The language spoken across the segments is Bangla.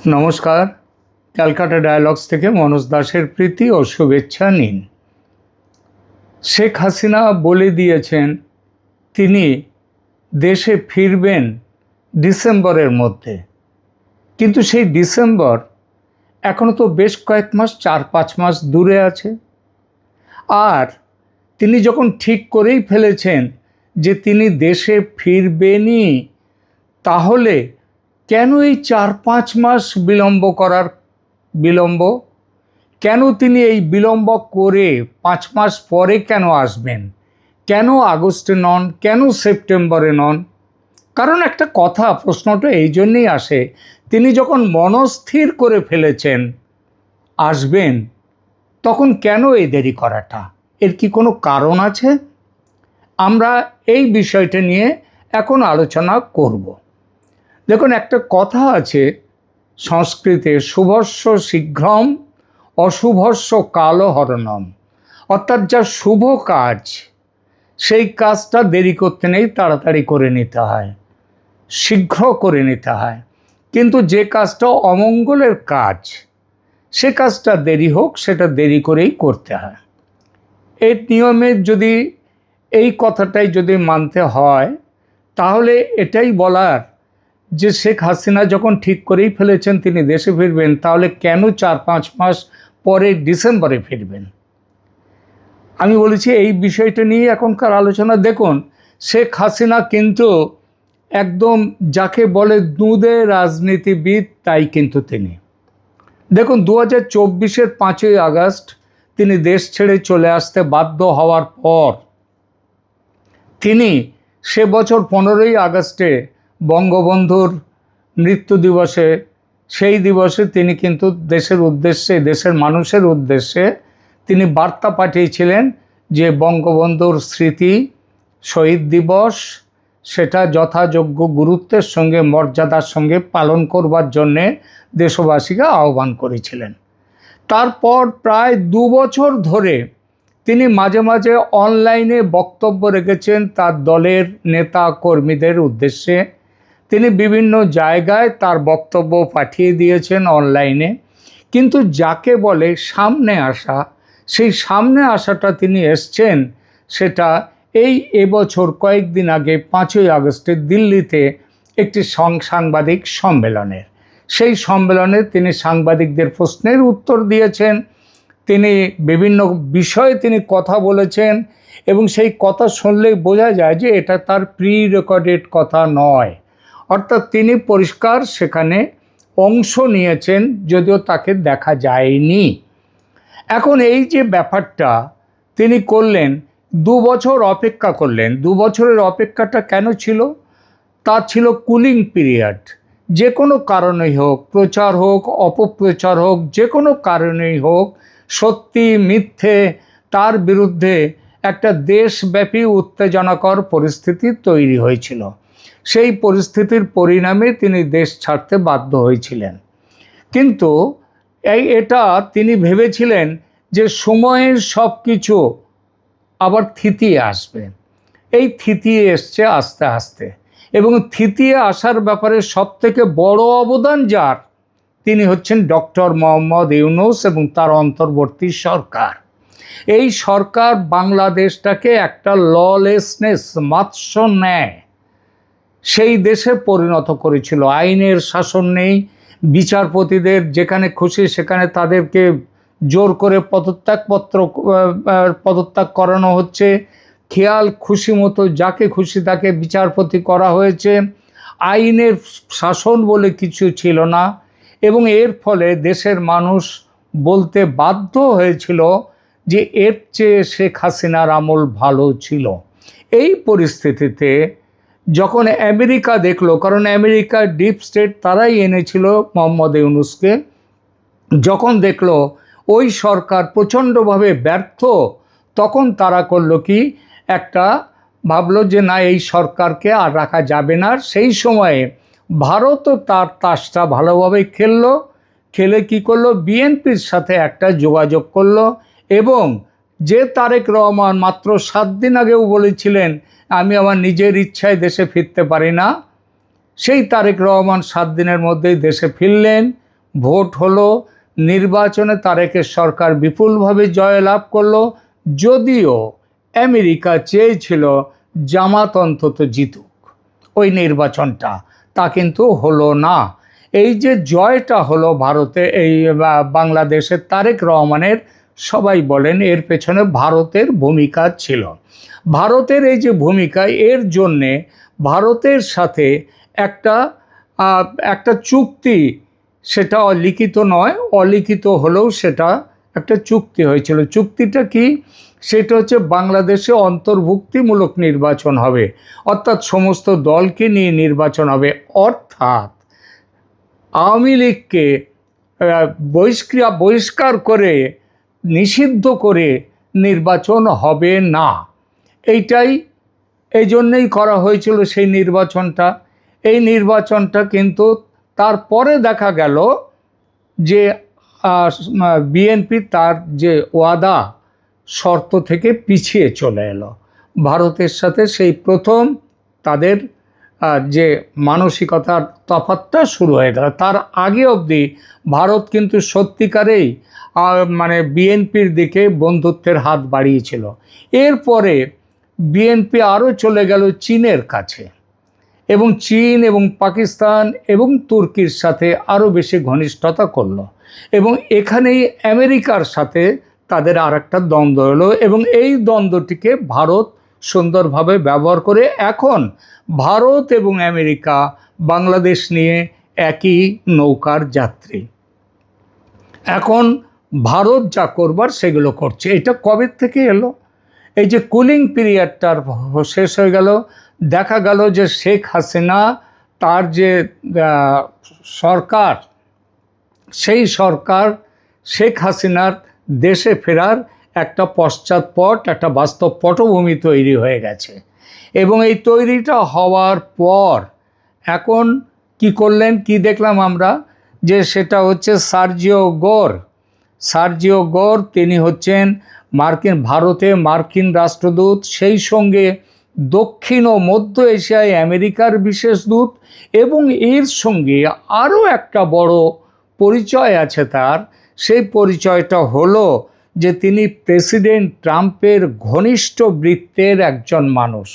নমস্কার, ক্যালকাটা ডায়ালগস থেকে মনোজ দাসের প্রীতি ও শুভেচ্ছা নিন। শেখ হাসিনা বলে দিয়েছেন তিনি দেশে ফিরবেন ডিসেম্বরের মধ্যে, কিন্তু সেই ডিসেম্বর এখনও তো বেশ কয়েক মাস, 4-5 মাস দূরে আছে। আর তিনি যখন ঠিক করেই ফেলেছেন যে তিনি দেশে ফিরবেনই, তাহলে কেন এই 4-5 মাস বিলম্ব? কেন তিনি এই বিলম্ব করে 5 মাস পরে কেন আসবেন? কেন আগস্টে নন? কেন সেপ্টেম্বরে নন? কারণ একটা কথা, প্রশ্নটা এই জন্যেই আসে, তিনি যখন মনস্থির করে ফেলেছেন আসবেন, তখন কেন এই দেরি করাটা? এর কি কোনো কারণ আছে? আমরা এই বিষয়টা নিয়ে এখন আলোচনা করব। দেখুন, একটা কথা আছে সংস্কৃতে, শুভস্য শীঘ্রম অশুভস্য কালহরণম, অর্থাৎ যা শুভ কাজ সেই কাজটা দেরি করতে নেই, তাড়াতাড়ি করে নিতে হয়, শীঘ্র করে নিতে হয়। কিন্তু যে কাজটা অমঙ্গলের কাজ, সে কাজটা দেরি হোক, সেটা দেরি করেই করতে হয়। এই নিয়মে যদি এই কথাটাই যদি মানতে হয়, তাহলে এটাই বলার যে শেখ হাসিনা যখন ঠিক করেই ফেলেছেন তিনি দেশে ফিরবেন, তাহলে কেন 4-5 মাস পরে ডিসেম্বরে ফিরবেন? আমি বলেছি এই বিষয়টা নিয়ে এখনকার আলোচনা। দেখুন, শেখ হাসিনা কিন্তু একদম যাকে বলে দুঁদে রাজনীতিবিদ, তাই কিন্তু তিনি। দেখুন, 2024-এর 5ই আগস্ট তিনি দেশ ছেড়ে চলে আসতে বাধ্য হওয়ার পর তিনি সে বছর 15ই আগস্টে বঙ্গবন্ধুর মৃত্যু দিবসে, সেই দিবসে তিনি কিন্তু দেশের উদ্দেশ্যে, দেশের মানুষের উদ্দেশ্যে তিনি বার্তা পাঠিয়েছিলেন যে বঙ্গবন্ধুর স্মৃতি শহীদ দিবস, সেটা যথাযোগ্য গুরুত্বের সঙ্গে, মর্যাদার সঙ্গে পালন করবার জন্যে দেশবাসীকে আহ্বান করেছিলেন। তারপর প্রায় 2 বছর ধরে তিনি মাঝে মাঝে অনলাইনে বক্তব্য রেখেছেন তার দলের নেতা কর্মীদের উদ্দেশ্যে। তিনি বিভিন্ন জায়গায় তার বক্তব্য পাঠিয়ে দিয়েছেন অনলাইনে, কিন্তু যাকে বলে সামনে আসা, সেই সামনে আসাটা তিনি এসছেন সেটা এবছর কয়েকদিন আগে 5ই আগস্টে দিল্লিতে একটি সাংবাদিক সম্মেলনের। সেই সম্মেলনে তিনি সাংবাদিকদের প্রশ্নের উত্তর দিয়েছেন, তিনি বিভিন্ন বিষয়ে তিনি কথা বলেছেন, এবং সেই কথা শুনলেই বোঝা যায় যে এটা তার প্রি রেকর্ডেড কথা নয়। অর্থাৎ তিনি পরিষ্কার সেখানে অংশ নিয়েছেন, যদিও তাকে দেখা যায়নি। এখন এই যে ব্যাপারটা তিনি করলেন, 2 বছর অপেক্ষা করলেন। 2 বছরের অপেক্ষাটা কেন ছিল? তা ছিল কুলিং পিরিয়ড। যে কোনো কারণেই হোক, প্রচার হোক, অপপ্রচার হোক, যে কোনো কারণেই হোক, সত্যি মিথ্যে তার বিরুদ্ধে একটা দেশব্যাপী উত্তেজনাকর পরিস্থিতি তৈরি হয়েছিল। সেই পরিস্থিতির পরিণামে তিনি দেশ ছাড়তে বাধ্য হয়েছিলেন। কিন্তু এটা তিনি ভেবেছিলেন যে সময়ের সব কিছু আবার থিতিয়ে আসবে। এই থিতিয়ে এসছে আস্তে আস্তে, এবং থিতিয়ে আসার ব্যাপারে সবথেকে বড় অবদান যার, তিনি হচ্ছেন ডক্টর মোহাম্মদ ইউনূস এবং তার অন্তর্বর্তী সরকার। এই সরকার বাংলাদেশটাকে একটা ললেসনেস, মাৎস্য ন্যায় সেই দেশে পরিণত করেছিল। আইনের শাসন নেই, বিচারপতিদের যেখানে খুশি সেখানে তাদেরকে জোর করে পদত্যাগ করানো হচ্ছে, খেয়াল খুশি মতো যাকে খুশি তাকে বিচারপতি করা হয়েছে। আইনের শাসন বলে কিছু ছিল না, এবং এর ফলে দেশের মানুষ বলতে বাধ্য হয়েছিল যে এর চেয়ে শেখ হাসিনার আমল ভালো ছিল। এই পরিস্থিতিতে যখন আমেরিকা দেখলো, কারণ আমেরিকার ডিপ স্টেট তারাই এনেছিল মোহাম্মদ ইউনূসকে, যখন দেখলো ওই সরকার প্রচণ্ডভাবে ব্যর্থ, তখন তারা করলো কি, একটা ভাবলো যে না, এই সরকারকে আর রাখা যাবে না। সেই সময়ে ভারতও তার তাসটা ভালোভাবে খেলে কি করলো, বিএনপির সাথে একটা যোগাযোগ করলো, এবং যে তারেক রহমান মাত্র 7 দিন আগেও বলেছিলেন আমি আমার নিজের ইচ্ছায় দেশে ফিরতে পারি না, সেই তারেক রহমান 7 দিনের মধ্যেই দেশে ফিরলেন। ভোট হলো, নির্বাচনে তারেকের সরকার বিপুলভাবে জয়লাভ করলো, যদিও আমেরিকা চেয়েছিল জামাত অন্তত জিতুক ওই নির্বাচনটা, তা কিন্তু হলো না। এই যে জয়টা হলো ভারতে, এই বাংলাদেশের তারেক রহমানের, সবাই বলেন এর পেছনে ভারতের ভূমিকা ছিল। ভারতের এই যে ভূমিকা, এর জন্যে ভারতের সাথে একটা একটা চুক্তি, সেটা লিখিত নয়, অলিখিত হলেও সেটা একটা চুক্তি হয়েছিল। চুক্তিটা কি? সেটা হচ্ছে বাংলাদেশে অন্তর্ভুক্তিমূলক নির্বাচন হবে, অর্থাৎ সমস্ত দলকে নিয়ে নির্বাচন হবে, অর্থাৎ আওয়ামী লীগকে বহিষ্কার করে, নিষিদ্ধ করে নির্বাচন হবে না। এইটাই, এই জন্যেই করা হয়েছিল সেই নির্বাচনটা। এই নির্বাচনটা কিন্তু তারপরে দেখা গেল যে বিএনপি তার যে ওয়াদা শর্ত থেকে পিছিয়ে চলে এলো ভারতের সাথে। সেই প্রথম তাদের যে মানসিকতার তফাৎটা শুরু হয়ে গেল। তার আগে অবধি ভারত কিন্তু সত্যিকারেই মানে বিএনপির দিকে বন্ধুত্বের হাত বাড়িয়েছিল। এরপরে বিএনপি আরও চলে গেল চীনের কাছে, এবং চীন এবং পাকিস্তান এবং তুর্কির সাথে আরও বেশি ঘনিষ্ঠতা করলো, এবং এখানেই আমেরিকার সাথে তাদের আর একটা দ্বন্দ্ব হলো, এবং এই দ্বন্দ্বটিকে ভারত সুন্দরভাবে ব্যবহার করে এখন ভারত এবং আমেরিকা বাংলাদেশ নিয়ে একই নৌকার যাত্রী। এখন ভারত যা করবার সেগুলো করছে। এটা কবে থেকে এলো? এই যে কুলিং পিরিয়ডটার শেষ হয়ে গেল, দেখা গেল যে শেখ হাসিনা, তার যে সরকার, সেই সরকার শেখ হাসিনার দেশে ফেরার একটা পশ্চাৎপট, একটা বাস্তব পটভূমি তৈরি হয়ে গেছে। এবং এই তৈরিটা হওয়ার পর এখন কি করলেন, কি দেখলাম আমরা, যে সেটা হচ্ছে সার্জিও গোর, তিনি হচ্ছেন ভারতে মার্কিন রাষ্ট্রদূত, সেই সঙ্গে দক্ষিণ ও মধ্য এশিয়ায় আমেরিকার বিশেষ দূত, এবং এর সঙ্গে আরও একটা বড় পরিচয় আছে তার। সেই পরিচয়টা হলো যে তিনি প্রেসিডেন্ট ট্রাম্পের ঘনিষ্ঠ বৃত্তের একজন মানুষ,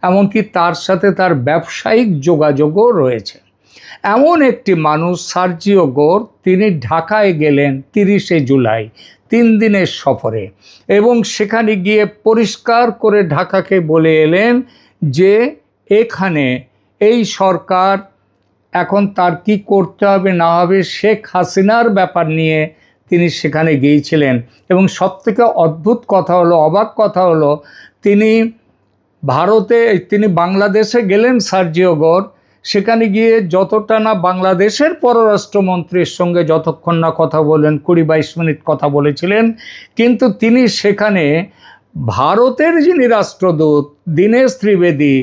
এমনকি তার সাথে তার ব্যবসায়িক যোগাযোগও রয়েছে। এমন একটি মানুষ সার্জিও গোর, তিনি ঢাকায় গেলেন 30শে জুলাই 3 দিনের সফরে, এবং সেখানে গিয়ে পরিষ্কার করে ঢাকাকে বলে এলেন যে এখানে এই সরকার এখন তার কি করতে হবে না হবে, শেখ হাসিনার ব্যাপার নিয়ে তিনি সেখানে গিয়েছিলেন। এবং সবথেকে অদ্ভুত কথা হলো, অবাক কথা হলো, তিনি বাংলাদেশে গেলেন সার্জিও গোর, সেখানে গিয়ে যতটা না বাংলাদেশের পররাষ্ট্রমন্ত্রীর সঙ্গে যতক্ষণ না কথা বলেন, 20-22 মিনিট কথা বলেছিলেন, কিন্তু তিনি সেখানে ভারতের যিনি রাষ্ট্রদূত দীনেশ ত্রিবেদী,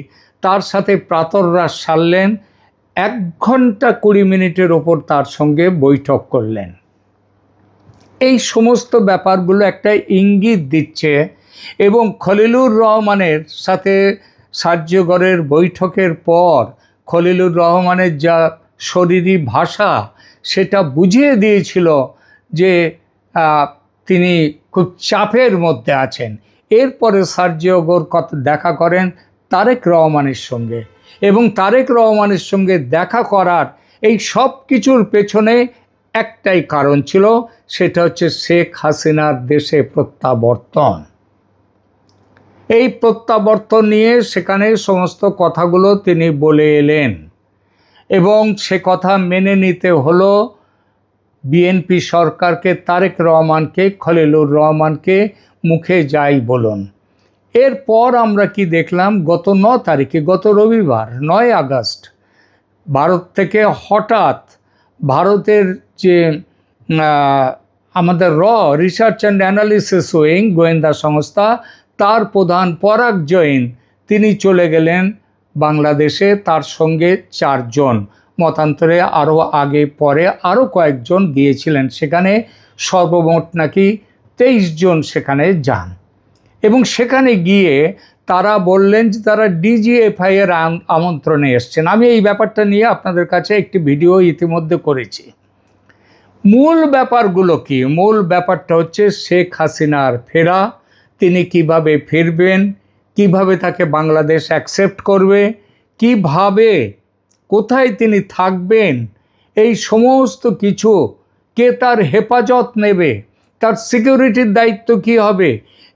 তার সাথে প্রাতরাশ সারলেন, 1 ঘন্টা 20 মিনিটের ওপর তার সঙ্গে বৈঠক করলেন। এই সমস্ত ব্যাপারগুলো একটা ইঙ্গিত দিচ্ছে। এবং খলিলুর রহমানের সাথে সার্জিও গোরের বৈঠকের পর খলিলুর রহমানের যা শরীরী ভাষা, সেটা বুঝিয়ে দিয়েছিল যে তিনি খুব চাপের মধ্যে আছেন। এরপরে সার্জিও গোর দেখা করেন তারেক রহমানের সঙ্গে, এবং তারেক রহমানের সঙ্গে দেখা করার এই সব কিছুর পেছনে একটাই কারণ ছিল, সেটা হচ্ছে শেখ হাসিনার দেশে প্রত্যাবর্তন। এই প্রত্যাবর্তন নিয়ে সেখানে সমস্ত কথাগুলো তিনি বলে এলেন, এবং সে কথা মেনে নিতে হলো বিএনপি সরকারকে, তারেক রহমানকে, খলিলুর রহমানকে, মুখে যাই বলুন। এরপর আমরা কি দেখলাম, গত 9 তারিখে, গত রবিবার 9 আগস্ট, ভারত থেকে হঠাৎ ভারতের যে আমাদের রিসার্চ অ্যান্ড অ্যানালিসিস উইং, গোয়েন্দা সংস্থা, তার প্রধান পরাগ জৈন, তিনি চলে গেলেন বাংলাদেশে। তার সঙ্গে 4 জন, মতান্তরে আরও আগে পরে আরও কয়েকজন গিয়েছিলেন সেখানে, সর্বমোট নাকি 23 জন সেখানে যান। এবং সেখানে গিয়ে তারা বললেন যে তারা ডিজিএফআই এর আমন্ত্রণে এসছেন। আমি এই ব্যাপারটা নিয়ে আপনাদের কাছে একটি ভিডিও ইতিমধ্যে করেছি। মূল ব্যাপারগুলো কি? মূল ব্যাপারটা হচ্ছে শেখ হাসিনার ফেরা, তিনি কিভাবে ফিরবেন, কিভাবে তাকে বাংলাদেশ অ্যাকসেপ্ট করবে, কিভাবে, কোথায় তিনি থাকবেন, এই সমস্ত কিছু, কে তার হেফাজত নেবে, তার সিকিউরিটির দায়িত্ব কি হবে,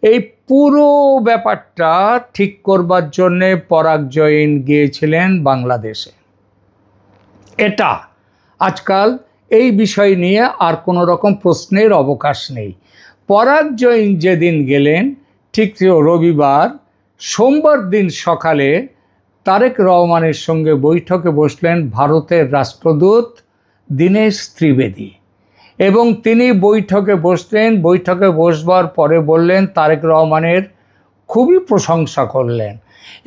এই পুরো ব্যাপারটা ঠিক করবার জন্যে পরাগ জৈন গিয়েছিলেন বাংলাদেশে। এটা আজকাল এই বিষয় নিয়ে আর কোনো রকম প্রশ্নের অবকাশ নেই। পরাগ জৈন যেদিন গেলেন, ঠিক রবিবার, সোমবার দিন সকালে তারেক রহমানের সঙ্গে বৈঠকে বসলেন ভারতের রাষ্ট্রদূত দীনেশ ত্রিবেদী, এবং তিনি বৈঠকে বসলেন। বৈঠকে বসবার পরে বললেন, তারেক রহমানের খুবই প্রশংসা করলেন,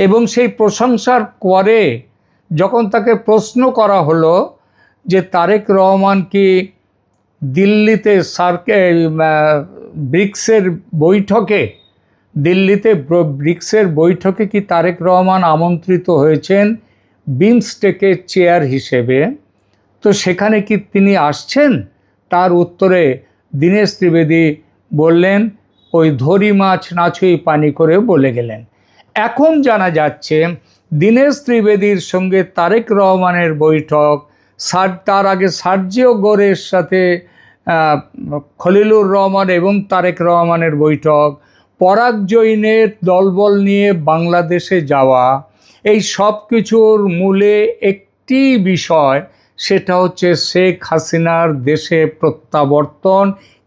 এবং সেই প্রশংসার পরে যখন তাকে প্রশ্ন করা হলো যে তারেক রহমান কি দিল্লিতে ব্রিক্সের বৈঠকে, দিল্লিতে ব্রিক্সের বৈঠকে কি তারেক রহমান আমন্ত্রিত হয়েছেন বিমস্টেকের চেয়ার হিসেবে, তো সেখানে কি তিনি আসছেন? তার উত্তরে দীনেশ ত্রিবেদী বললেন, ওই ধরি মাছ না ছুঁই পানি করে বলে গেলেন। এখন জানা যাচ্ছে দীনেশ ত্রিবেদীর সঙ্গে তারেক রহমানের বৈঠক, তার আগে সার্জিও গোরের সাথে খলিলুর রহমান এবং তারেক রহমানের বৈঠক, পরাগ জৈনের দলবল নিয়ে বাংলাদেশে যাওয়া, এই সব কিছুর মূলে একটি বিষয়, সেটা হচ্ছে শেখ হাসিনার দেশে প্রত্যাবর্তন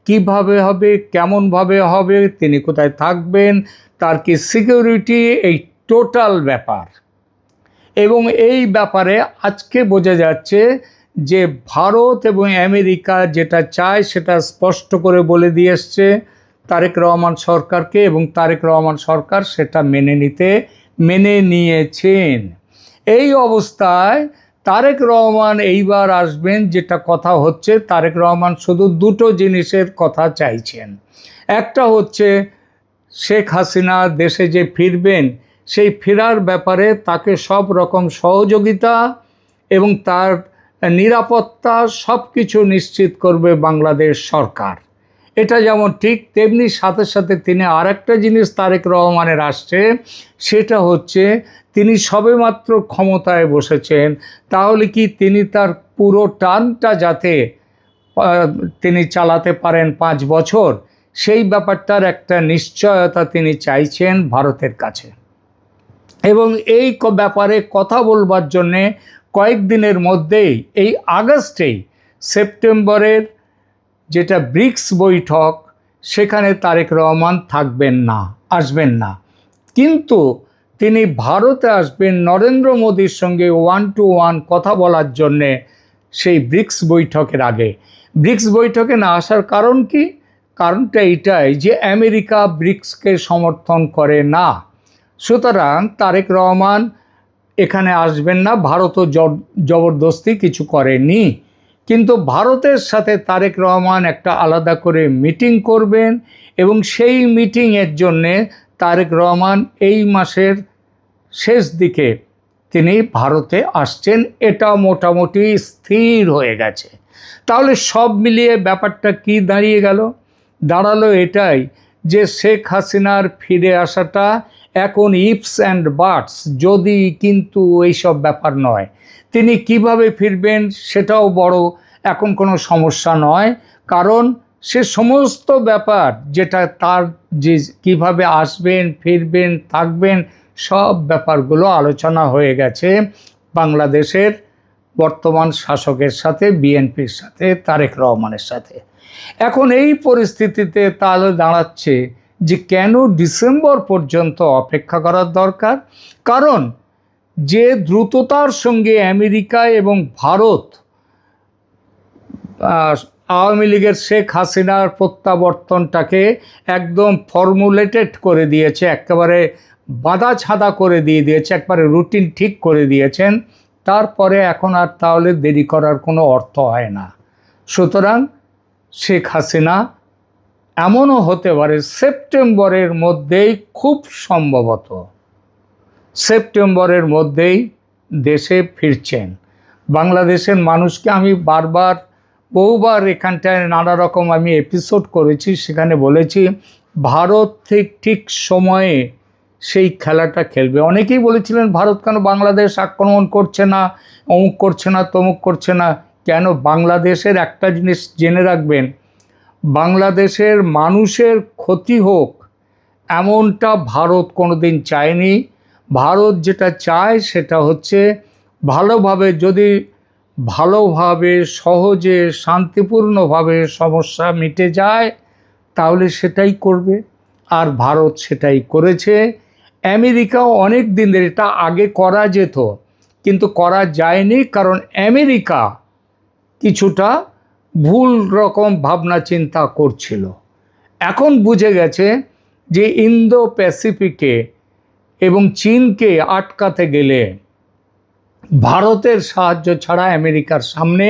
কিভাবে হবে, কেমনভাবে হবে, তিনি কোথায় থাকবেন, তার কি সিকিউরিটি, এই টোটাল ব্যাপার। এবং এই ব্যাপারে আজকে বোঝা যাচ্ছে যে ভারত এবং আমেরিকা যেটা চায় সেটা স্পষ্ট করে বলে দিয়ে এসছে তারেক রহমান সরকারকে, এবং তারেক রহমান সরকার সেটা মেনে নিয়েছেন। এই অবস্থায় তারেক রহমান এইবার আসবেন, যেটা কথা হচ্ছে, তারেক রহমান শুধু দুটো জিনিসের কথা চাইছেন। একটা হচ্ছে শেখ হাসিনা দেশে যে ফিরবেন, সেই ফেরার ব্যাপারে তাকে সব রকম সহযোগিতা এবং তার নিরাপত্তা সব কিছু নিশ্চিত করবে বাংলাদেশ সরকার। এটা যেমন ঠিক, তেমনি সাথে সাথে তিনি আরেকটা জিনিস তারেক রহমানের আসছে, সেটা হচ্ছে তিনি সবেমাত্র ক্ষমতায় বসেছেন, তাহলে কি তিনি তার পুরো টার্মটা যাতে তিনি চালাতে পারেন 5 বছর, সেই ব্যাপারটার একটা নিশ্চয়তা তিনি চাইছেন ভারতের কাছে। এবং এই ব্যাপারে কথা বলবার জন্যে কয়েকদিনের মধ্যেই, এই আগস্টেই সেপ্টেম্বরের যেটা ব্রিক্স বৈঠক, সেখানে তারেক রহমান আসবেন না, কিন্তু তিনি ভারতে আসবেন নরেন্দ্র মোদীর সঙ্গে 1-to-1 কথা বলার জন্যে সেই ব্রিক্স বৈঠকের আগে। ব্রিক্স বৈঠকে না আসার কারণ কি? কারণটা এটাই যে আমেরিকা ব্রিক্সকে সমর্থন করে না, সুতরাং তারেক রহমান এখানে আসবেন না। ভারতও জবরদস্তি কিছু করেনি, কিন্তু ভারতের সাথে তারেক রহমান একটা আলাদা করে মিটিং করবেন, এবং সেই মিটিংয়ের জন্যে তারেক রহমান এই মাসের শেষ দিকে তিনি ভারতে আসছেন, এটা মোটামুটি স্থির হয়ে গেছে। তাহলে সব মিলিয়ে ব্যাপারটা কি দাঁড়ালো এটাই যে শেখ হাসিনার ফিরে আসাটা এখন ইফস অ্যান্ড বাটস, যদি কিন্তু এইসব ব্যাপার নয়। তিনি কিভাবে ফিরবেন সেটাও বড় এখন কোনো সমস্যা নয়, কারণ সে সমস্ত ব্যাপার যেটা তার, যে কিভাবে আসবেন, ফিরবেন, থাকবেন, সব ব্যাপারগুলো আলোচনা হয়ে গেছে বাংলাদেশের বর্তমান শাসকের সাথে, বিএনপির সাথে, তারেক রহমানের সাথে। এখন এই পরিস্থিতিতে তাহলে দাঁড়াচ্ছে যে কেন ডিসেম্বর পর্যন্ত অপেক্ষা করার দরকার? কারণ যে দ্রুততার সঙ্গে আমেরিকা এবং ভারত আওয়ামী লীগের শেখ হাসিনার প্রত্যাবর্তনটাকে একদম ফর্মুলেটেড করে দিয়েছে, একেবারে বাঁধা ছাঁদা করে দিয়েছে, একবারে রুটিন ঠিক করে দিয়েছেন, তারপরে এখন আর তাহলে দেরি করার কোনো অর্থ হয় না। সুতরাং শেখ হাসিনা এমনও হতে পারে সেপ্টেম্বরের মধ্যেই, খুব সম্ভবত সেপ্টেম্বরের মধ্যেই দেশে ফিরছেন। বাংলাদেশের মানুষকে আমি বারবার বহুবার এখানটায় নানা রকম আমি এপিসোড করেছি, সেখানে বলেছি ভারত ঠিক সময়ে সেই খেলাটা খেলবে। অনেকেই বলেছিলেন ভারত কেন বাংলাদেশ আক্রমণ করছে না, অমুক করছে না, তমুক করছে না। কেন? বাংলাদেশের একটা জিনিস জেনে রাখবেন, বাংলাদেশের মানুষের ক্ষতি হোক এমনটা ভারত কোনোদিন চায়নি। ভারত যেটা চায় সেটা হচ্ছে ভালোভাবে সহজে শান্তিপূর্ণভাবে সমস্যা মিটে যায়, তাহলে সেটাই করবে। আর ভারত সেটাই করেছে। আমেরিকাও অনেক দিন ধরে, এটা আগে করা যেত কিন্তু করা যায়নি, কারণ আমেরিকা কিছুটা ভুল রকম ভাবনা চিন্তা করছিল। এখন বুঝে গেছে যে ইন্দো প্যাসিফিকে এবং চীনকে আটকাতে গেলে ভারতের সাহায্য ছাড়া আমেরিকার সামনে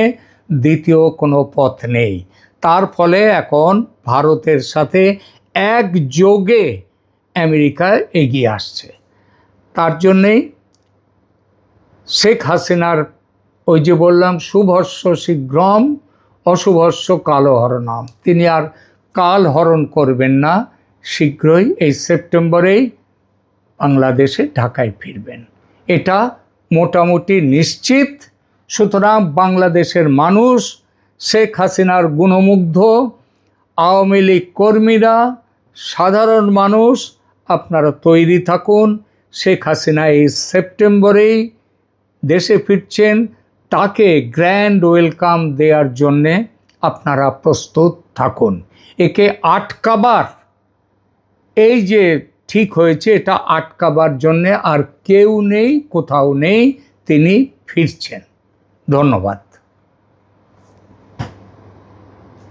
দ্বিতীয় কোনো পথ নেই। তার ফলে এখন ভারতের সাথে একযোগে আমেরিকা এগিয়ে আসছে। তার জন্যেই শেখ হাসিনার ওই যে বললাম শুভস্য শীঘ্রম অশুভস্য কালহরণম, তিনি আর কাল হরণ করবেন না, শীঘ্রই এই সেপ্টেম্বরেই বাংলাদেশে ঢাকায় ফিরবেন, এটা মোটামুটি নিশ্চিত। সুতরাং বাংলাদেশের মানুষ শেখ হাসিনার গুণমুগ্ধ, আওয়ামী লীগ কর্মীরা, সাধারণ মানুষ আপনারা তৈরি থাকুন। শেখ হাসিনা এই সেপ্টেম্বরেই দেশে ফিরছেন, তাকে গ্র্যান্ড ওয়েলকাম দেওয়ার জন্যে আপনারা প্রস্তুত থাকুন। একে আটকাবার, এই যে ঠিক হয়েছে এটা আটকাবার জন্যে আর কেউ নেই, কোথাও নেই, তিনি ফিরছেন। ধন্যবাদ।